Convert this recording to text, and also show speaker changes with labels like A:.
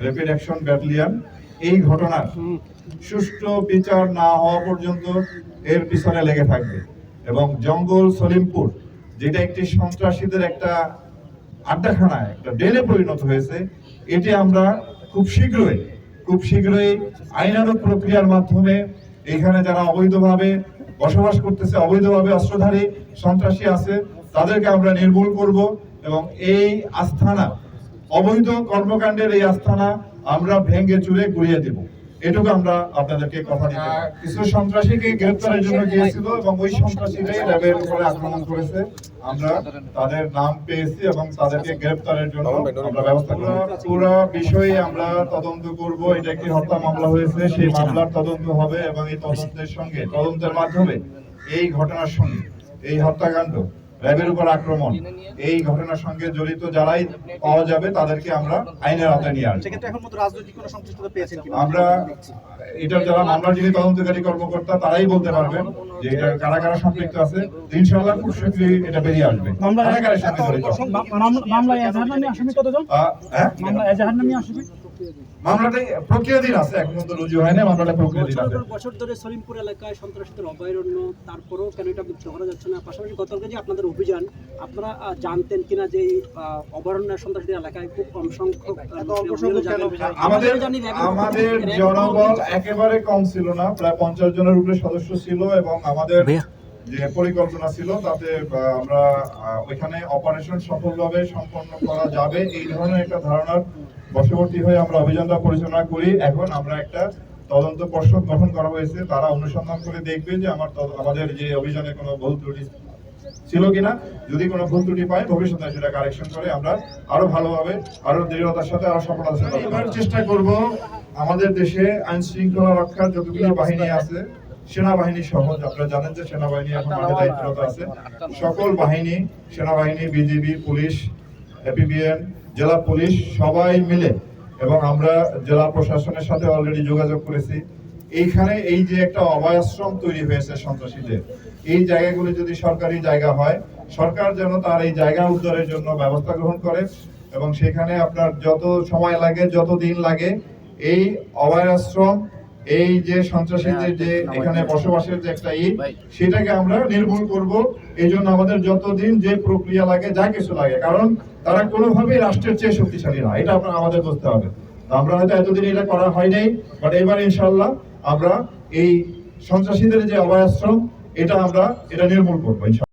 A: Rapid action battalion এই ঘটনার সুষ্ঠু বিচার না হওয়া পর্যন্ত এর পিছনে লেগে থাকবে। এবং জঙ্গল সলিমপুর, যেটা একটি সন্ত্রাসীদের একটা আড্ডাখানা, একটা ডেলে পরিণত হয়েছে, এটি আমরা খুব শীঘ্রই আইনানুগ প্রক্রিয়ার মাধ্যমে এখানে যারা অবৈধভাবে বসবাস করতেছে, অবৈধভাবে অস্ত্রধারী সন্ত্রাসী আছে, তাদেরকে আমরা নির্মূল করব এবং এই আস্থানা, অবৈধ কর্মকাণ্ডের এই আস্থানা আমরা ভেঙে চুরে গুড়িয়ে দেব। এটুকু আমরা আপনাদেরকে কথা দিতে। কিছু সন্ত্রাসীকে গ্রেফতারের জন্য গিয়েছিল এবং ওই সন্ত্রাসীরাই র্যাবের উপরে আক্রমণ করেছে। আমরা তাদের নাম পেয়েছি এবং তাদেরকে গ্রেফতারের জন্য আমরা ব্যবস্থা করব। পুরো বিষয়ে আমরা তদন্ত করব। এটা একটি হত্যা মামলা হয়েছে, সেই মামলার তদন্ত হবে এবং এই তদন্তের মাধ্যমে এই ঘটনার সঙ্গে, এই হত্যাকাণ্ড, র্যাবের উপর আক্রমণ, এই ঘটনার সঙ্গে জড়িত যারাই পাওয়া যাবে তাদেরকে আমরা আইনের আওতায় নিয়ে আসবো। আমরা এটার যারা মামলার যিনি তদন্তকারী কর্মকর্তা তারাই বলতে পারবেন যে এটা কারা কারা সম্পৃক্ত আছে। ইনশাআল্লাহ খুব শীঘ্রই এটা বেরিয়ে আসবে। মামলাটা প্রক্রিয়াধীন আছে, এখন পর্যন্ত রুজু হয়নি, মামলাটা প্রক্রিয়াধীন আছে।
B: বছর ধরে সলিমপুর এলাকায় সন্ত্রাসীদের অভয়ারণ্য, তারপরেও কেন এটা মুক্ত করা যাচ্ছে না? পাশাপাশি গতকালকে যে আপনাদের অভিযান, আপনারা জানতেন কিনা যে অভয়ারণ্যের সন্ত্রাসীদের এলাকায় খুব কম সংখ্যক
A: আমাদের জনবল একেবারে কম ছিল না, প্রায় 50 জনের উপরে সদস্য ছিল এবং আমাদের যে পরিকল্পনা ছিল তাতে আমরা ওইখানে অপারেশন সফলভাবে সম্পন্ন করা যাবে এই ধরনের একটা ধারণার বশবর্তী হয়ে আমরা অভিযানটা পরিচালনা করি। এখন আমরা একটা তদন্ত পর্ষদ গঠন করা হয়েছে, তারা অনুসন্ধান করে দেখবে যে আমাদের যে অভিযানে কোনো ভুল ত্রুটি ছিল কিনা। যদি কোনো ভুল ত্রুটি পাই ভবিষ্যতে সেটা কারেকশন করে আমরা আরো ভালোভাবে, আরো দৃঢ়তার সাথে, আরো সফলতার সাথে চেষ্টা করব। আমাদের দেশে আইন শৃঙ্খলা রক্ষার যতগুলো বাহিনী আছে, সেনাবাহিনী সহ, আপনারা জানেন যে সেনাবাহিনী এখন মাঠে দায়িত্বরত আছে, সকল বাহিনী, সেনাবাহিনী, বিজিবি, পুলিশ, এপিবিএন, জেলা পুলিশ সবাই মিলে, এবং আমরা জেলা প্রশাসনের সাথে অলরেডি যোগাযোগ করেছি। এইখানে এই যে একটা অভয়াশ্রম তৈরি হয়েছে সন্ত্রাসীদের, এই জায়গাগুলো যদি সরকারি জায়গা হয়, সরকার যেন তার এই জায়গা উদ্ধারের জন্য ব্যবস্থা গ্রহণ করে এবং সেখানে আপনার যত সময় লাগে, যত দিন লাগে, এই অভয়াশ্রম, এই যে সন্ত্রাসীদের যে এখানে বসবাসের যে একটা সেটাকে আমরা নির্মূল করব। এই জন্য আমাদের যতদিন যে প্রক্রিয়া লাগে, যা কিছু লাগে, কারণ তারা কোনোভাবেই রাষ্ট্রের চেয়ে শক্তিশালী না, এটা আমাদের বুঝতে হবে। আমরা হয়তো এতদিন এটা করা হয় নাই, বাট এবার ইনশাআল্লাহ আমরা এই সন্ত্রাসীদের যে অভয়াশ্রম, এটা নির্মূল করবো ইনশাআল্লাহ।